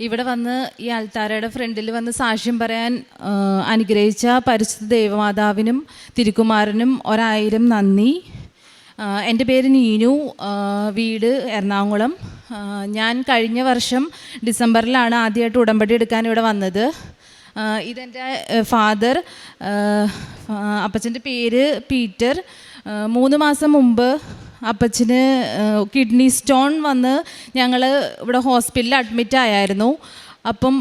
ഇവിടെ വന്ന് ഈ അൾത്താരയുടെ ഫ്രണ്ടിൽ വന്ന് സാക്ഷ്യം പറയാൻ അനുഗ്രഹിച്ച പരിശുദ്ധ ദേവമാതാവിനും തിരുക്കുമാരനും 1000 നന്ദി. എൻ്റെ പേര് നീനു, വീട് എറണാകുളം. ഞാൻ കഴിഞ്ഞ വർഷം ഡിസംബറിലാണ് ആദ്യമായിട്ട് ഉടമ്പടി എടുക്കാൻ ഇവിടെ വന്നത്. ഇതെൻ്റെ ഫാദർ, അപ്പച്ചൻ്റെ പേര് പീറ്റർ. 3 മാസം മുമ്പ് അപ്പച്ചന് കിഡ്നി സ്റ്റോൺ വന്ന് ഞങ്ങൾ ഇവിടെ ഹോസ്പിറ്റലിൽ അഡ്മിറ്റ് ആയായിരുന്നു. അപ്പം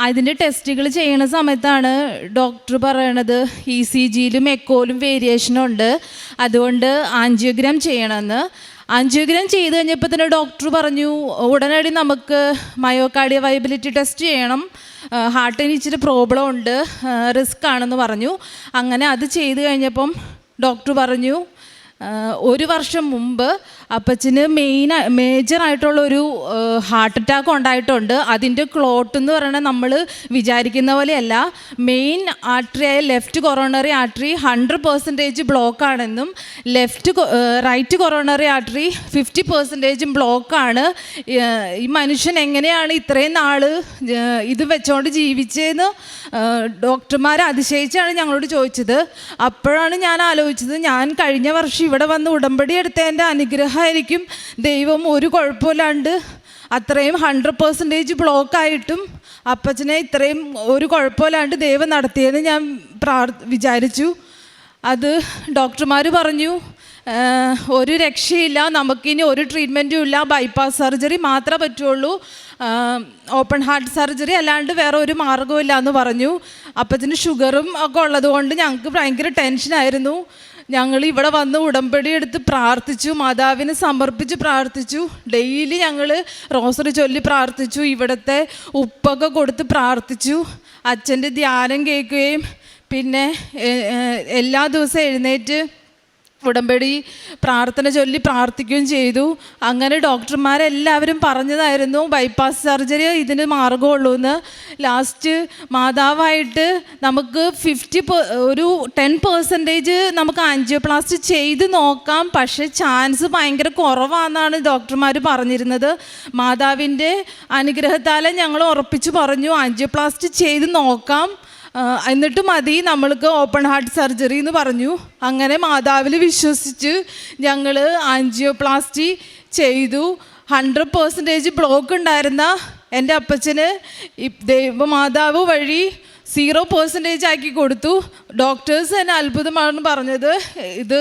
അതിൻ്റെ ടെസ്റ്റുകൾ ചെയ്യുന്ന സമയത്താണ് ഡോക്ടർ പറയണത് ECGയിലും എക്കോയിലും വേരിയേഷനുണ്ട്, അതുകൊണ്ട് ആൻജിയോഗ്രാം ചെയ്യണമെന്ന്. ആൻജിയോഗ്രാം ചെയ്ത് കഴിഞ്ഞപ്പോൾ തന്നെ ഡോക്ടർ പറഞ്ഞു ഉടനടി നമുക്ക് മയോകാർഡിയ വയബിലിറ്റി ടെസ്റ്റ് ചെയ്യണം, ഹാർട്ടിന് ഇച്ചിരി പ്രോബ്ലം ഉണ്ട്, റിസ്ക് ആണെന്ന് പറഞ്ഞു. അങ്ങനെ അത് ചെയ്ത് കഴിഞ്ഞപ്പം ഡോക്ടർ പറഞ്ഞു 1 വർഷം മുമ്പ് അപ്പച്ചന് മേജറായിട്ടുള്ളൊരു ഹാർട്ട് അറ്റാക്ക് ഉണ്ടായിട്ടുണ്ട്. അതിൻ്റെ ക്ലോട്ട് എന്ന് പറയുന്നത് നമ്മൾ വിചാരിക്കുന്ന പോലെയല്ല. മെയിൻ ആർട്ടറിയായ ലെഫ്റ്റ് കൊറോണറി ആർട്ടറി 100% ബ്ലോക്കാണെന്നും റൈറ്റ് കൊറോണറി ആർട്ടറി 50% ബ്ലോക്കാണ്. ഈ മനുഷ്യൻ എങ്ങനെയാണ് ഇത്രയും നാൾ ഇത് വെച്ചുകൊണ്ട് ജീവിച്ചതെന്ന് ഡോക്ടർമാർ അതിശയിച്ചാണ് ഞങ്ങളോട് ചോദിച്ചത്. അപ്പോഴാണ് ഞാൻ ആലോചിച്ചത്, ഞാൻ കഴിഞ്ഞ വർഷം ഇവിടെ വന്ന് ഉടമ്പടി എടുത്തതിൻ്റെ അനുഗ്രഹമായിരിക്കും ദൈവം ഒരു കുഴപ്പമില്ലാണ്ട് അത്രയും 100% ബ്ലോക്കായിട്ടും അപ്പച്ചനെ ഇത്രയും ഒരു കുഴപ്പമില്ലാണ്ട് ദൈവം നടത്തിയെന്ന് ഞാൻ വിചാരിച്ചു. അത് ഡോക്ടർമാർ പറഞ്ഞു ഒരു രക്ഷയില്ല, നമുക്കിനി ഒരു ട്രീറ്റ്മെൻറ്റും ഇല്ല, ബൈപ്പാസ് സർജറി മാത്രമേ പറ്റുള്ളൂ, ഓപ്പൺ ഹാർട്ട് സർജറി അല്ലാണ്ട് വേറെ ഒരു മാർഗ്ഗവും ഇല്ല എന്ന് പറഞ്ഞു. അപ്പച്ചന് ഷുഗറും ഒക്കെ ഉള്ളതുകൊണ്ട് ഞങ്ങൾക്ക് ഭയങ്കര ടെൻഷനായിരുന്നു. ഞങ്ങൾ ഇവിടെ വന്ന് ഉടമ്പടി എടുത്ത് പ്രാർത്ഥിച്ചു, മാതാവിനെ സമർപ്പിച്ച് പ്രാർത്ഥിച്ചു. ഡെയിലി ഞങ്ങൾ റോസറി ചൊല്ലി പ്രാർത്ഥിച്ചു, ഇവിടുത്തെ ഉപ്പൊക്കെ കൊടുത്ത് പ്രാർത്ഥിച്ചു, അച്ഛൻ്റെ ധ്യാനം കേൾക്കുകയും പിന്നെ എല്ലാ ദിവസവും എഴുന്നേറ്റ് ഉടമ്പടി പ്രാർത്ഥന ചൊല്ലി പ്രാർത്ഥിക്കുകയും ചെയ്തു. അങ്ങനെ ഡോക്ടർമാരെല്ലാവരും പറഞ്ഞതായിരുന്നു ബൈപ്പാസ് സർജറി ഇതിന് മാർഗമുള്ളൂ എന്ന്. ലാസ്റ്റ് മാതാവായിട്ട് നമുക്ക് 10% നമുക്ക് ആൻജിയോപ്ലാസ്റ്റി ചെയ്ത് നോക്കാം, പക്ഷേ ചാൻസ് ഭയങ്കര കുറവാണെന്നാണ് ഡോക്ടർമാർ പറഞ്ഞിരുന്നത്. മാതാവിൻ്റെ അനുഗ്രഹത്താലെ ഞങ്ങൾ ഉറപ്പിച്ച് പറഞ്ഞു ആൻജിയോപ്ലാസ്റ്റി ചെയ്ത് നോക്കാം, എന്നിട്ട് മതി നമ്മൾക്ക് ഓപ്പൺ ഹാർട്ട് സർജറി എന്ന് പറഞ്ഞു. അങ്ങനെ മാതാവിൽ വിശ്വസിച്ച് ഞങ്ങൾ ആൻജിയോപ്ലാസ്റ്റി ചെയ്തു. 100% ബ്ലോക്ക് ഉണ്ടായിരുന്ന എൻ്റെ അപ്പച്ചന് ദൈവമാതാവ് വഴി 0% ആക്കി കൊടുത്തു. ഡോക്ടേഴ്സ് തന്നെ അത്ഭുതമാണ് പറഞ്ഞത്. ഇത്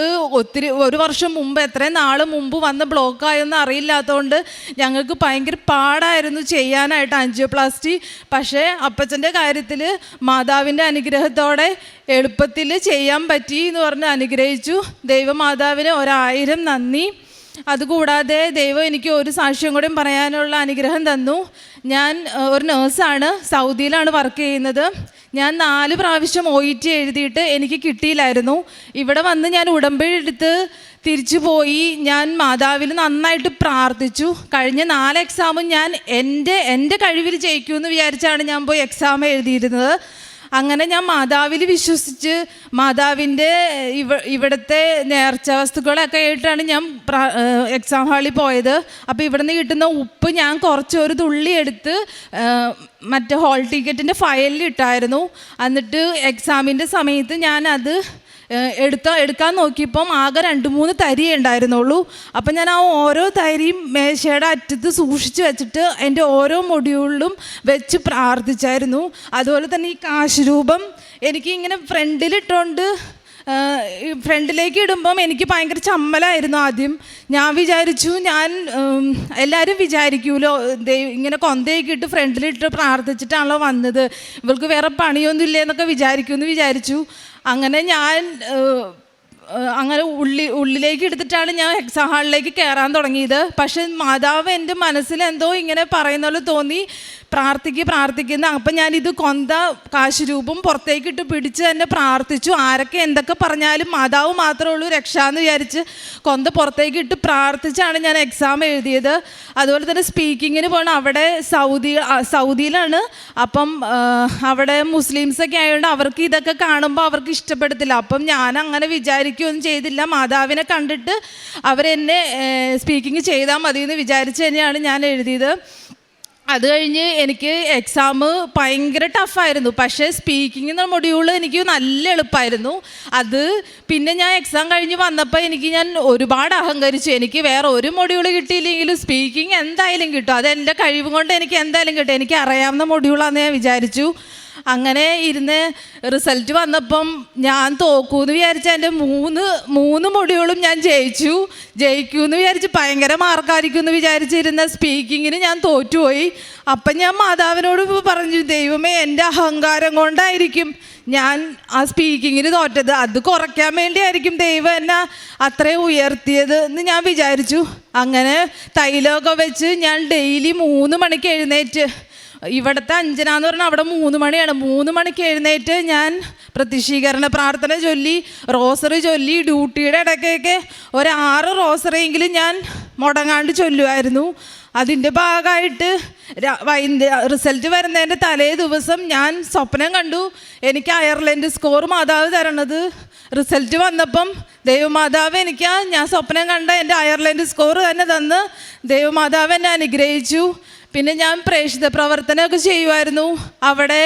ഒരു വർഷം മുമ്പ് എത്രയും നാൾ മുമ്പ് വന്ന ബ്ലോക്കായെന്ന് അറിയില്ലാത്തതുകൊണ്ട് ഞങ്ങൾക്ക് ഭയങ്കര പാടായിരുന്നു ചെയ്യാനായിട്ട് ആൻജിയോപ്ലാസ്റ്റി. പക്ഷേ അപ്പച്ചൻ്റെ കാര്യത്തിൽ മാതാവിൻ്റെ അനുഗ്രഹത്തോടെ എളുപ്പത്തിൽ ചെയ്യാൻ പറ്റി എന്ന് പറഞ്ഞ് അനുഗ്രഹിച്ചു. ദൈവമാതാവിന് 1000 നന്ദി. അതുകൂടാതെ ദൈവം എനിക്ക് ഒരു സാക്ഷ്യം കൂടെ പറയാനുള്ള അനുഗ്രഹം തന്നു. ഞാൻ ഒരു നേഴ്സാണ്, സൗദിയിലാണ് വർക്ക് ചെയ്യുന്നത്. ഞാൻ 4 പ്രാവശ്യം OET എഴുതിയിട്ട് എനിക്ക് കിട്ടിയില്ലായിരുന്നു. ഇവിടെ വന്ന് ഞാൻ ഉടമ്പടി എടുത്ത് തിരിച്ചു പോയി. ഞാൻ മാതാവിൽ നന്നായിട്ട് പ്രാർത്ഥിച്ചു. കഴിഞ്ഞ 4 എക്സാമും ഞാൻ എൻ്റെ കഴിവിൽ ജയിക്കുമെന്ന് വിചാരിച്ചാണ് ഞാൻ പോയി എക്സാം എഴുതിയിരുന്നത്. അങ്ങനെ ഞാൻ മാതാവിൽ വിശ്വസിച്ച് മാതാവിൻ്റെ ഇവിടുത്തെ നേർച്ച വസ്തുക്കളൊക്കെ ആയിട്ടാണ് ഞാൻ എക്സാം ഹാളിൽ പോയത്. അപ്പോൾ ഇവിടെ നിന്ന് കിട്ടുന്ന ഉപ്പ് ഞാൻ ഒരു തുള്ളി എടുത്ത് മറ്റേ ഹോൾ ടിക്കറ്റിൻ്റെ ഫയലിൽ ഇട്ടായിരുന്നു. എന്നിട്ട് എക്സാമിൻ്റെ സമയത്ത് ഞാനത് എടുക്കാൻ നോക്കിയപ്പം ആകെ 2-3 തരിയേ ഉണ്ടായിരുന്നുള്ളൂ. അപ്പം ഞാൻ ആ ഓരോ തരിയും മേശയുടെ അറ്റത്ത് സൂക്ഷിച്ച് വെച്ചിട്ട് എൻ്റെ ഓരോ മൊഡ്യൂളിലും വെച്ച് പ്രാർത്ഥിച്ചായിരുന്നു. അതുപോലെ തന്നെ ഈ കാശ് രൂപം എനിക്ക് ഇങ്ങനെ ഫ്രണ്ടിലേക്ക് ഇടുമ്പം എനിക്ക് ഭയങ്കര ചമ്മലായിരുന്നു ആദ്യം. ഞാൻ വിചാരിച്ചു എല്ലാവരും വിചാരിക്കുമല്ലോ ഇങ്ങനെ കൊന്തയൊക്കെ ഇട്ട് ഫ്രണ്ടിലിട്ട് പ്രാർത്ഥിച്ചിട്ടാണല്ലോ വന്നത്, ഇവൾക്ക് വേറെ പണിയൊന്നും ഇല്ലേ എന്നൊക്കെ വിചാരിക്കുമെന്ന് വിചാരിച്ചു. അങ്ങനെ ഉള്ളിലേക്ക് എടുത്തിട്ടാണ് ഞാൻ എക്സാം ഹാളിലേക്ക് കയറാൻ തുടങ്ങിയത്. പക്ഷെ മാതാവ് എൻ്റെ മനസ്സിൽ എന്തോ ഇങ്ങനെ പറയുന്ന പോലെ തോന്നി, പ്രാർത്ഥിക്കുന്ന. അപ്പം ഞാനിത് കാശ് രൂപം പുറത്തേക്കിട്ട് പിടിച്ച് തന്നെ പ്രാർത്ഥിച്ചു. ആരൊക്കെ എന്തൊക്കെ പറഞ്ഞാലും മാതാവ് മാത്രമേ ഉള്ളൂ രക്ഷ എന്ന് വിചാരിച്ച് പുറത്തേക്കിട്ട് പ്രാർത്ഥിച്ചാണ് ഞാൻ എക്സാം എഴുതിയത്. അതുപോലെ തന്നെ സ്പീക്കിങ്ങിന് പോകണം. അവിടെ സൗദിയിലാണ്. അപ്പം അവിടെ മുസ്ലിംസൊക്കെ ആയതുകൊണ്ട് അവർക്ക് ഇതൊക്കെ കാണുമ്പോൾ അവർക്ക് ഇഷ്ടപ്പെടത്തില്ല. അപ്പം ഞാൻ അങ്ങനെ വിചാരിക്കുകയൊന്നും ചെയ്തില്ല. മാതാവിനെ കണ്ടിട്ട് അവരെന്നെ സ്പീക്കിങ് ചെയ്താൽ മതി എന്ന് വിചാരിച്ച് തന്നെയാണ് ഞാൻ എഴുതിയത്. അത് കഴിഞ്ഞ് എനിക്ക് എക്സാം ഭയങ്കര ടഫായിരുന്നു. പക്ഷേ സ്പീക്കിംഗ് എന്ന മൊഡ്യൂൾ എനിക്ക് നല്ല എളുപ്പമായിരുന്നു. അത് പിന്നെ ഞാൻ എക്സാം കഴിഞ്ഞ് വന്നപ്പോൾ ഞാൻ ഒരുപാട് അഹങ്കരിച്ചു. എനിക്ക് വേറെ ഒരു മൊഡ്യൂൾ കിട്ടിയില്ലെങ്കിലും സ്പീക്കിംഗ് എന്തായാലും കിട്ടും, അതെൻ്റെ കഴിവ് കൊണ്ട് എനിക്ക് എന്തായാലും കിട്ടും, എനിക്ക് അറിയാവുന്ന മൊഡ്യൂളാണെന്ന് ഞാൻ വിചാരിച്ചു. അങ്ങനെ ഇരുന്ന് റിസൾട്ട് വന്നപ്പം ഞാൻ തോക്കൂന്ന് വിചാരിച്ച എൻ്റെ മൂന്ന് മൊഡ്യൂളും ഞാൻ ജയിക്കൂന്ന് വിചാരിച്ച് ഭയങ്കര മാർക്കായിരിക്കുമെന്ന് വിചാരിച്ചിരുന്ന സ്പീക്കിങ്ങിന് ഞാൻ തോറ്റുപോയി. അപ്പം ഞാൻ മാതാവിനോട് പറഞ്ഞു, ദൈവമേ എൻ്റെ അഹങ്കാരം കൊണ്ടായിരിക്കും ഞാൻ ആ സ്പീക്കിങ്ങിന് തോറ്റത്, അത് കുറയ്ക്കാൻ വേണ്ടിയായിരിക്കും ദൈവം എന്നെ അത്രയും ഉയർത്തിയത് എന്ന് ഞാൻ വിചാരിച്ചു. അങ്ങനെ തൈലമൊക്കെ വെച്ച് ഞാൻ ഡെയിലി 3 മണിക്ക് എഴുന്നേറ്റ്, ഇവിടുത്തെ 5 എന്ന് പറഞ്ഞാൽ അവിടെ 3 മണിയാണ്, 3 മണിക്ക് എഴുന്നേറ്റ് ഞാൻ പ്രത്യക്ഷീകരണ പ്രാർത്ഥന ചൊല്ലി, റോസറി ചൊല്ലി, ഡ്യൂട്ടിയുടെ ഇടയ്ക്കൊക്കെ 6 റോസറിയെങ്കിലും ഞാൻ മുടങ്ങാണ്ട് ചൊല്ലുമായിരുന്നു. അതിൻ്റെ ഭാഗമായിട്ട് റിസൾട്ട് വരുന്നതിൻ്റെ തലേ ദിവസം ഞാൻ സ്വപ്നം കണ്ടു എനിക്ക് അയർലൻഡ് സ്കോർ മാതാവ് തരണത്. റിസൾട്ട് വന്നപ്പം ദൈവമാതാവ് ഞാൻ സ്വപ്നം കണ്ട എൻ്റെ അയർലൻഡ് സ്കോർ തന്നെ തന്ന് ദൈവമാതാവ് എന്നെ അനുഗ്രഹിച്ചു. പിന്നെ ഞാൻ പ്രേക്ഷിത പ്രവർത്തനമൊക്കെ ചെയ്യുമായിരുന്നു. അവിടെ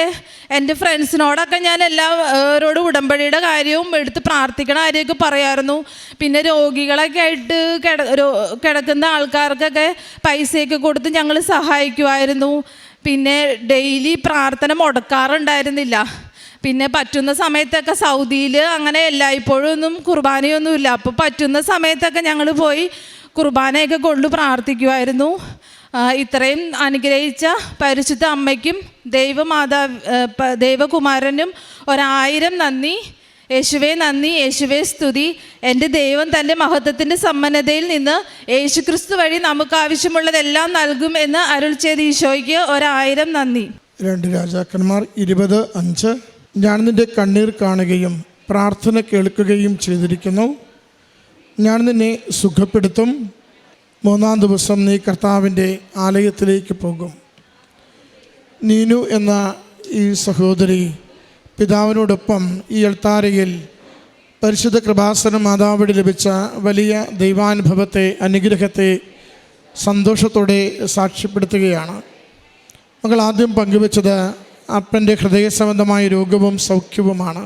എൻ്റെ ഫ്രണ്ട്സിനോടൊക്കെ ഞാൻ എല്ലാവരോടും ഉടമ്പടിയുടെ കാര്യവും എടുത്ത് പ്രാർത്ഥിക്കണ കാര്യമൊക്കെ പറയാമായിരുന്നു. പിന്നെ രോഗികളൊക്കെ ആയിട്ട് കിടക്കുന്ന ആൾക്കാർക്കൊക്കെ പൈസയൊക്കെ കൊടുത്ത് ഞങ്ങൾ സഹായിക്കുമായിരുന്നു. പിന്നെ ഡെയിലി പ്രാർത്ഥന മുടക്കാറുണ്ടായിരുന്നില്ല. പിന്നെ പറ്റുന്ന സമയത്തൊക്കെ സൗദിയിൽ അങ്ങനെ എല്ലായ്പ്പോഴും ഒന്നും കുർബാനയൊന്നുമില്ല, അപ്പോൾ പറ്റുന്ന സമയത്തൊക്കെ ഞങ്ങൾ പോയി കുർബാനയൊക്കെ കൊണ്ട് പ്രാർത്ഥിക്കുമായിരുന്നു. ഇത്രയും അനുഗ്രഹിച്ച പരിശുദ്ധ അമ്മയ്ക്കും ദൈവകുമാരനും 1000 നന്ദി. യേശുവേ നന്ദി, യേശുവേ സ്തുതി. എൻ്റെ ദൈവം തൻ്റെ മഹത്വത്തിൻ്റെ സമ്പന്നതയിൽ നിന്ന് യേശുക്രിസ്തു വഴി നമുക്ക് ആവശ്യമുള്ളതെല്ലാം നൽകും എന്ന് അരുൾ ചെയ്ത ഈശോയ്ക്ക് 1000 നന്ദി. 2 രാജാക്കന്മാർ 20:5. ഞാൻ നിൻ്റെ കണ്ണീർ കാണുകയും പ്രാർത്ഥന കേൾക്കുകയും ചെയ്തിരിക്കുന്നു. ഞാൻ നിന്നെ സുഖപ്പെടുത്തും. 3-ാം ദിവസം നീ കർത്താവിൻ്റെ ആലയത്തിലേക്ക് പോകും. നീനു എന്ന ഈ സഹോദരി പിതാവിനോടൊപ്പം ഈ അൾത്താരയിൽ പരിശുദ്ധ കൃപാസന മാതാവിന് ലഭിച്ച വലിയ ദൈവാനുഭവത്തെ, അനുഗ്രഹത്തെ സന്തോഷത്തോടെ സാക്ഷ്യപ്പെടുത്തുകയാണ്. മകൾ ആദ്യം പങ്കുവെച്ചത് അപ്പൻ്റെ ഹൃദയസംബന്ധമായ രോഗവും സൗഖ്യവുമാണ്.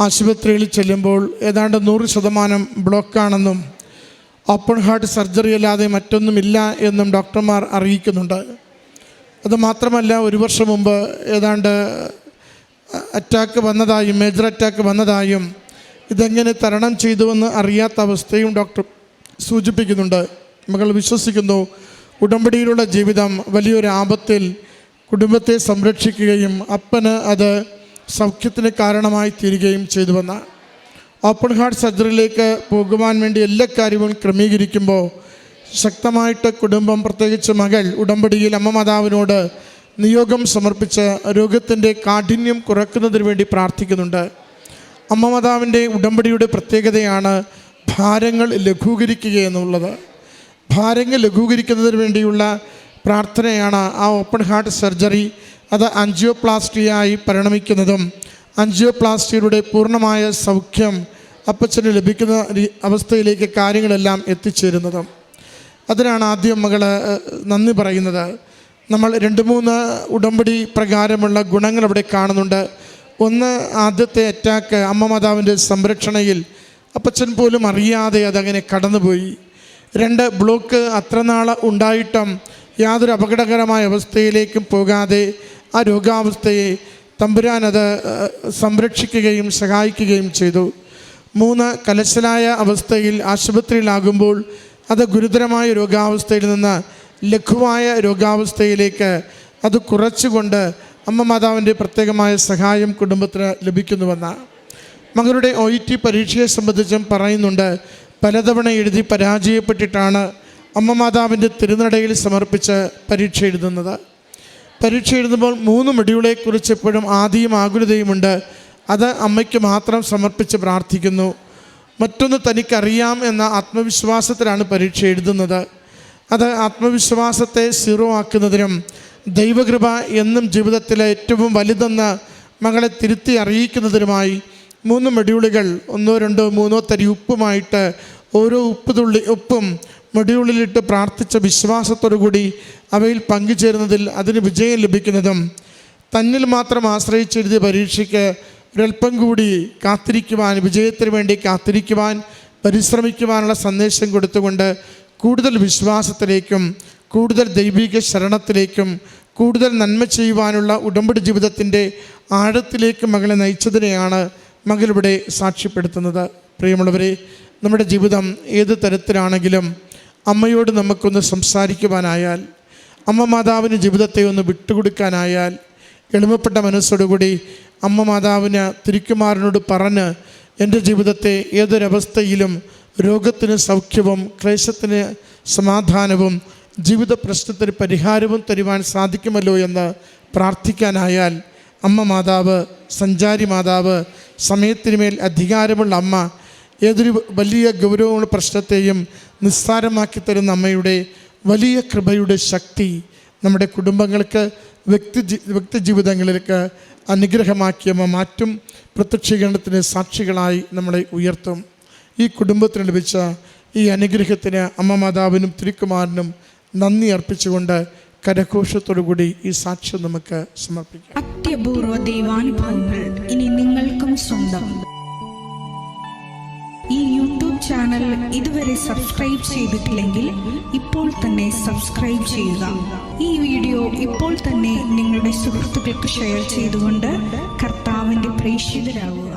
ആശുപത്രിയിൽ ചെല്ലുമ്പോൾ ഏതാണ്ട് 100% ബ്ലോക്കാണെന്നും ഓപ്പൺ ഹാർട്ട് സർജറി അല്ലാതെ മറ്റൊന്നുമില്ല എന്നും ഡോക്ടർമാർ അറിയിക്കുന്നുണ്ട്. അതുമാത്രമല്ല, 1 വർഷം മുമ്പ് ഏതാണ്ട് അറ്റാക്ക് വന്നതായും, മേജർ അറ്റാക്ക് വന്നതായും ഇതെങ്ങനെ തരണം ചെയ്തുവെന്ന് അറിയാത്ത അവസ്ഥയും ഡോക്ടർ സൂചിപ്പിക്കുന്നുണ്ട്. മകൾ വിശ്വസിക്കുന്നു ഉടമ്പടിയിലുള്ള ജീവിതം വലിയൊരു ആപത്തിൽ കുടുംബത്തെ സംരക്ഷിക്കുകയും അപ്പന് അത് സൗഖ്യത്തിന് കാരണമായി തീരുകയും ചെയ്തുവെന്ന്. ഓപ്പൺ ഹാർട്ട് സർജറിയിലേക്ക് പോകുവാൻ വേണ്ടി എല്ലാ കാര്യവും ക്രമീകരിക്കുമ്പോൾ ശക്തമായിട്ട് കുടുംബം, പ്രത്യേകിച്ച് മകൾ, ഉടമ്പടിയിൽ അമ്മ മാതാവിനോട് നിയോഗം സമർപ്പിച്ച് രോഗത്തിൻ്റെ കാഠിന്യം കുറയ്ക്കുന്നതിന് വേണ്ടി പ്രാർത്ഥിക്കുന്നുണ്ട്. അമ്മ മാതാവിൻ്റെ ഉടമ്പടിയുടെ പ്രത്യേകതയാണ് ഭാരങ്ങൾ ലഘൂകരിക്കുക എന്നുള്ളത്. ഭാരങ്ങൾ ലഘൂകരിക്കുന്നതിന് വേണ്ടിയുള്ള പ്രാർത്ഥനയാണ് ആ ഓപ്പൺ ഹാർട്ട് സർജറി. അത് ആൻജിയോപ്ലാസ്റ്റിയായി പരിണമിക്കുന്നതും ആൻജിയോപ്ലാസ്റ്റിയുടെ പൂർണ്ണമായ സൗഖ്യം അപ്പച്ചന് ലഭിക്കുന്ന അവസ്ഥയിലേക്ക് കാര്യങ്ങളെല്ലാം എത്തിച്ചേരുന്നതും. അതിനാണ് ആദ്യം മകൾ നന്ദി പറയുന്നത്. നമ്മൾ 2-3 ഉടമ്പടി പ്രകാരമുള്ള ഗുണങ്ങൾ അവിടെ കാണുന്നുണ്ട്. ഒന്ന്, ആദ്യത്തെ അറ്റാക്ക് അമ്മ മാതാവിൻ്റെ സംരക്ഷണയിൽ അപ്പച്ചൻ പോലും അറിയാതെ അതങ്ങനെ കടന്നുപോയി. 2, ബ്ലോക്ക് അത്ര നാൾ ഉണ്ടായിട്ടും യാതൊരു അപകടകരമായ അവസ്ഥയിലേക്കും പോകാതെ ആ രോഗാവസ്ഥയെ തമ്പുരാൻ അത് സംരക്ഷിക്കുകയും സഹായിക്കുകയും ചെയ്തു. 3, കലശലായ അവസ്ഥയിൽ ആശുപത്രിയിലാകുമ്പോൾ അത് ഗുരുതരമായ രോഗാവസ്ഥയിൽ നിന്ന് ലഘുവായ രോഗാവസ്ഥയിലേക്ക് അത് കുറച്ചുകൊണ്ട് അമ്മ മാതാവിൻ്റെ പ്രത്യേകമായ സഹായം കുടുംബത്തിന് ലഭിക്കുന്നുവെന്ന്. മകളുടെ OET പരീക്ഷയെ സംബന്ധിച്ചും പറയുന്നുണ്ട്. പലതവണ എഴുതി പരാജയപ്പെട്ടിട്ടാണ് അമ്മ മാതാവിൻ്റെ തിരുനടയിൽ സമർപ്പിച്ച് പരീക്ഷ എഴുതുന്നത്. പരീക്ഷ എഴുതുമ്പോൾ 3 മൊഡ്യൂളെക്കുറിച്ച് എപ്പോഴും ആദിയും ആകുലതയുമുണ്ട്. അത് അമ്മയ്ക്ക് മാത്രം സമർപ്പിച്ച് പ്രാർത്ഥിക്കുന്നു. മറ്റൊന്ന് തനിക്കറിയാം എന്ന ആത്മവിശ്വാസത്തിലാണ് പരീക്ഷ എഴുതുന്നത്. അത് ആത്മവിശ്വാസത്തെ 0 ആക്കുന്നതിനും ദൈവകൃപ എന്നും ജീവിതത്തിലെ ഏറ്റവും വലുതെന്ന് മകളെ തിരുത്തി അറിയിക്കുന്നതിനുമായി 3 മൊഡ്യൂളുകൾ 1, 2, 3 തരി ഉപ്പുമായിട്ട് ഓരോ ഉപ്പും മൊഡ്യൂളിലിട്ട് പ്രാർത്ഥിച്ച വിശ്വാസത്തോടുകൂടി അവയിൽ പങ്കുചേരുന്നതിൽ അതിന് വിജയം ലഭിക്കുന്നതും, തന്നിൽ മാത്രം ആശ്രയിച്ചെഴുതിയ പരീക്ഷയ്ക്ക് ഒരൽപ്പം കൂടി കാത്തിരിക്കുവാൻ, വിജയത്തിന് വേണ്ടി കാത്തിരിക്കുവാൻ, പരിശ്രമിക്കുവാനുള്ള സന്ദേശം കൊടുത്തുകൊണ്ട് കൂടുതൽ വിശ്വാസത്തിലേക്കും കൂടുതൽ ദൈവിക ശരണത്തിലേക്കും കൂടുതൽ നന്മ ചെയ്യുവാനുള്ള ഉടമ്പടി ജീവിതത്തിൻ്റെ ആഴത്തിലേക്ക് മകളെ നയിച്ചതിനെയാണ് മകളിവിടെ സാക്ഷ്യപ്പെടുത്തുന്നത്. പ്രിയമുള്ളവരെ, നമ്മുടെ ജീവിതം ഏത് തരത്തിലാണെങ്കിലും അമ്മയോട് നമുക്കൊന്ന് സംസാരിക്കുവാനായാൽ, അമ്മ മാതാവിന് ജീവിതത്തെ ഒന്ന് വിട്ടുകൊടുക്കാനായാൽ, എളിമപ്പെട്ട മനസ്സോടുകൂടി അമ്മ മാതാവിന് തിരുക്കുമാരനോട് പറഞ്ഞ് എൻ്റെ ജീവിതത്തെ ഏതൊരവസ്ഥയിലും രോഗത്തിന് സൗഖ്യവും ക്ലേശത്തിന് സമാധാനവും ജീവിത പ്രശ്നത്തിന് പരിഹാരവും തരുവാൻ സാധിക്കുമല്ലോ എന്ന് പ്രാർത്ഥിക്കാനായാൽ, അമ്മ മാതാവ്, സഞ്ചാരി മാതാവ്, സമയത്തിനുമേൽ അധികാരമുള്ള അമ്മ, ഏതൊരു വലിയ ഗൗരവമുള്ള പ്രശ്നത്തെയും നിസ്സാരമാക്കി തരുന്ന അമ്മയുടെ വലിയ കൃപയുടെ ശക്തി നമ്മുടെ കുടുംബങ്ങൾക്ക്, വ്യക്തി ജീവിതങ്ങളിലേക്ക് അനുഗ്രഹമാക്കി അമ്മ മാറ്റും. പ്രത്യക്ഷീകരണത്തിന് സാക്ഷികളായി നമ്മളെ ഉയർത്തും. ഈ കുടുംബത്തിന് ലഭിച്ച ഈ അനുഗ്രഹത്തിന് അമ്മ മാതാവിനും തിരുക്കുമാരനും നന്ദി അർപ്പിച്ചുകൊണ്ട് കരഘോഷത്തോടുകൂടി ഈ സാക്ഷ്യം നമുക്ക് സമർപ്പിക്കാം. അത്യപൂർവ ദൈവാനുഭവങ്ങൾ ഇനി നിങ്ങൾക്കും സ്വന്തം. ഈ യൂട്യൂബ് ചാനൽ ഇതുവരെ സബ്സ്ക്രൈബ് ചെയ്തിട്ടില്ലെങ്കിൽ ഇപ്പോൾ തന്നെ സബ്സ്ക്രൈബ് ചെയ്യുക. ഈ വീഡിയോ ഇപ്പോൾ തന്നെ നിങ്ങളുടെ സുഹൃത്തുക്കൾക്ക് ഷെയർ ചെയ്തുകൊണ്ട് കർത്താവിൻ്റെ പ്രേക്ഷിതരാകുക.